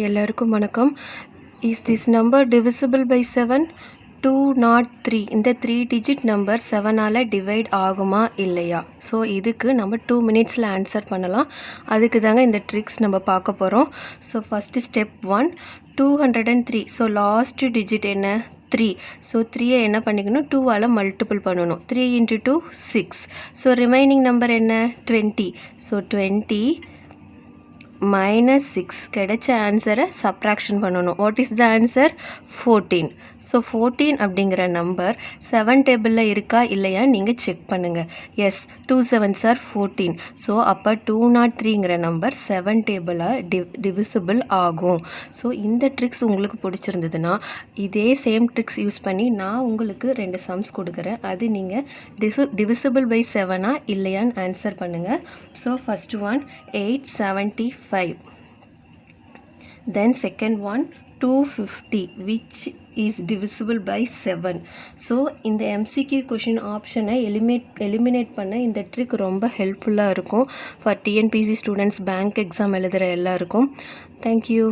எல்லாருக்கும் வணக்கம். Is this number divisible by 7? 203 இந்த 3 டிஜிட் நம்பர் 7ஆல் டிவைட் ஆகுமா இல்லையா? ஸோ இதுக்கு நம்ம 2 மினிட்ஸில் ஆன்சர் பண்ணலாம். அதுக்கு தாங்க இந்த ட்ரிக்ஸ் நம்ம பார்க்க போகிறோம். So first step 1, 203. So last digit என்ன? 3. ஸோ 3ஐ என்ன பண்ணிக்கணும்? 2ஆல் மல்டிபிள் பண்ணணும். 3 × 2 6. ஸோ ரிமைனிங் நம்பர் என்ன? 20. ஸோ 20 -6 கிடைச்ச ஆன்சரை சப்ராக்ஷன் பண்ணணும். What is the answer? 14. So 14 அப்படிங்கிற நம்பர் 7 டேபிளில் இருக்கா இல்லையா நீங்கள் செக் பண்ணுங்கள். S, 2 7s are 14. ஸோ அப்போ 203ங்கிற நம்பர் 7 டேபிளாக டிவிசிபிள் ஆகும். ஸோ இந்த ட்ரிக்ஸ் உங்களுக்கு பிடிச்சிருந்ததுன்னா இதே சேம் ட்ரிக்ஸ் யூஸ் பண்ணி நான் உங்களுக்கு 2 சம்ஸ் கொடுக்குறேன். அது நீங்கள் டிவிசிபிள் பை 7ஆ இல்லையான்னு ஆன்சர் பண்ணுங்கள். So first one 875. Then second one 250, which is divisible by 7. So இந்த MCQ கொஷின் ஆப்ஷனை எலிமினேட் பண்ண இந்த ட்ரிக் ரொம்ப ஹெல்ப்ஃபுல்லாக இருக்கும் for TNPSC students, bank exam எழுதுகிற எல்லாருக்கும். தேங்க்யூ.